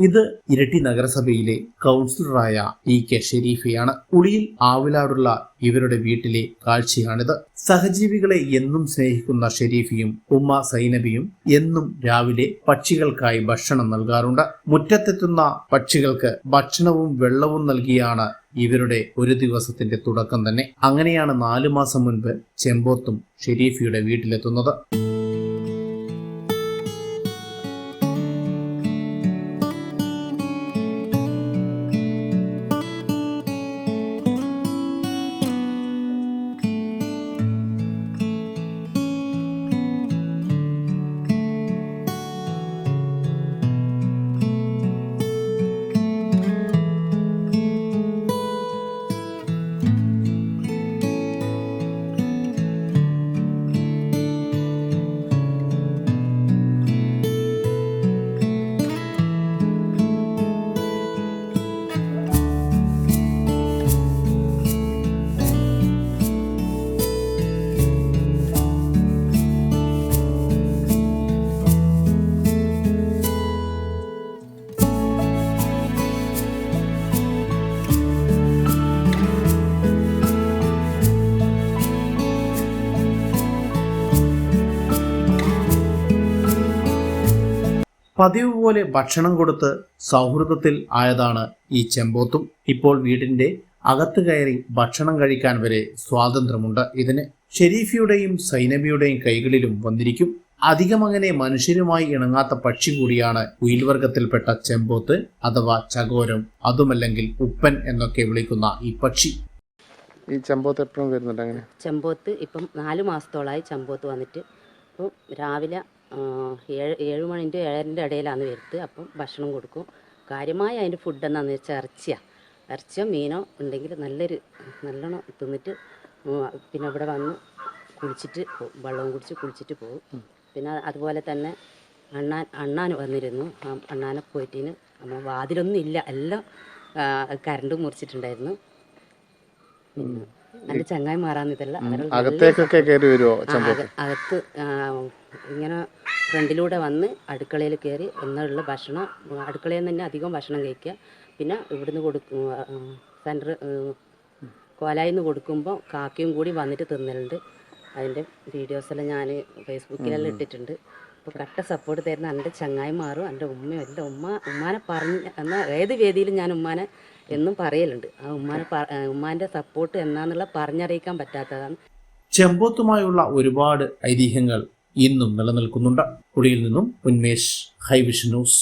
ഇത് ഇരിട്ടി നഗരസഭയിലെ കൗൺസിലറായ TK ഷെരീഫയാണ്. ഉളിയിൽ ആവിലാടുള്ള ഇവരുടെ വീട്ടിലെ കാഴ്ചയാണിത്. സഹജീവികളെ എന്നും സ്നേഹിക്കുന്ന ഷെരീഫിയും ഉമ്മ സൈനബിയും എന്നും രാവിലെ പക്ഷികൾക്കായി ഭക്ഷണം നൽകാറുണ്ട്. മുറ്റത്തെത്തുന്ന പക്ഷികൾക്ക് ഭക്ഷണവും വെള്ളവും നൽകിയാണ് ഇവരുടെ ഒരു ദിവസത്തിന്റെ തുടക്കം തന്നെ. അങ്ങനെയാണ് 4 മാസം മുൻപ് ചെമ്പോത്തും ഷെരീഫിയുടെ വീട്ടിലെത്തുന്നത്. പതിവ് പോലെ ഭക്ഷണം കൊടുത്ത് സൗഹൃദത്തിൽ ആയതാണ് ഈ ചെമ്പോത്തും. ഇപ്പോൾ വീടിന്റെ അകത്ത് കയറി ഭക്ഷണം കഴിക്കാൻ വരെ സ്വാതന്ത്ര്യമുണ്ട് ഇതിന്. ഷെരീഫിയുടെയും സൈനബിയുടെയും കൈകളിലും വന്നിരിക്കും. അധികം അങ്ങനെ മനുഷ്യരുമായി ഇണങ്ങാത്ത പക്ഷി കൂടിയാണ് കുയിൽവർഗത്തിൽപ്പെട്ട ചെമ്പോത്ത് അഥവാ ചകോരം, അതുമല്ലെങ്കിൽ ഉപ്പൻ എന്നൊക്കെ വിളിക്കുന്ന ഈ പക്ഷി. ഈ ചെമ്പോത്ത് എപ്പോഴും വരുന്നുണ്ട്? അങ്ങനെ ചെമ്പോത്ത് ഇപ്പം 4 മാസത്തോളമായി ചെമ്പോത്ത് വന്നിട്ട്. ഇപ്പം രാവിലെ 7 മണിൻ്റെ 7:30 ഇടയിലാണ് വരുന്നത്. അപ്പം ഭക്ഷണം കൊടുക്കും. കാര്യമായി അതിൻ്റെ ഫുഡ് എന്താണെന്ന് വെച്ചാൽ ഇറച്ചിയോ മീനോ ഉണ്ടെങ്കിൽ നല്ലോണം തിന്നിട്ട് പിന്നെ ഇവിടെ വന്ന് കുളിച്ചിട്ട് പോകും. വെള്ളവും കുടിച്ച് കുളിച്ചിട്ട് പോകും. പിന്നെ അതുപോലെ തന്നെ അണ്ണാൻ വന്നിരുന്നു. അണ്ണാനെ പോയിട്ടിന് നമ്മൾ വാതിലൊന്നും ഇല്ല, എല്ലാം കറണ്ട് മുറിച്ചിട്ടുണ്ടായിരുന്നു. പിന്നെ എൻ്റെ ചങ്ങായി മാറാന്നിതല്ല, അകത്തേക്കൊക്കെ കയറി വരുമോ? അകത്ത് ഇങ്ങനെ ഫ്രണ്ടിലൂടെ വന്ന് അടുക്കളയിൽ കയറി ഒന്നുള്ള ഭക്ഷണം, അടുക്കളയിൽ നിന്ന് തന്നെ അധികം ഭക്ഷണം കഴിക്കുക. പിന്നെ ഇവിടുന്ന് സെൻറ്റർ കോലായിൽ നിന്ന് കൊടുക്കുമ്പോൾ കാക്കയും കൂടി വന്നിട്ട് തിന്നലുണ്ട്. അതിൻ്റെ വീഡിയോസെല്ലാം ഞാൻ ഫേസ്ബുക്കിലെല്ലാം ഇട്ടിട്ടുണ്ട്. അപ്പോൾ കട്ട സപ്പോർട്ട് തരുന്ന എൻ്റെ ചങ്ങായിമാരും എൻ്റെ ഉമ്മയും എൻ്റെ ഉമ്മാനെ എന്നാൽ ഏത് വേദിയിലും ഞാൻ ഉമ്മാനെ എന്നും പറയലുണ്ട്. ആ ഉമ്മാൻ്റെ സപ്പോർട്ട് എന്നാന്നുള്ള പറഞ്ഞറിയിക്കാൻ പറ്റാത്തതാണ്. ചെമ്പോത്തുമായുള്ള ഒരുപാട് ഐതിഹ്യങ്ങൾ ഇന്നും നിലനിൽക്കുന്നുണ്ട്. കുടിയിൽ നിന്നും ഉന്മേഷ്, ഹൈവിഷൻ ന്യൂസ്.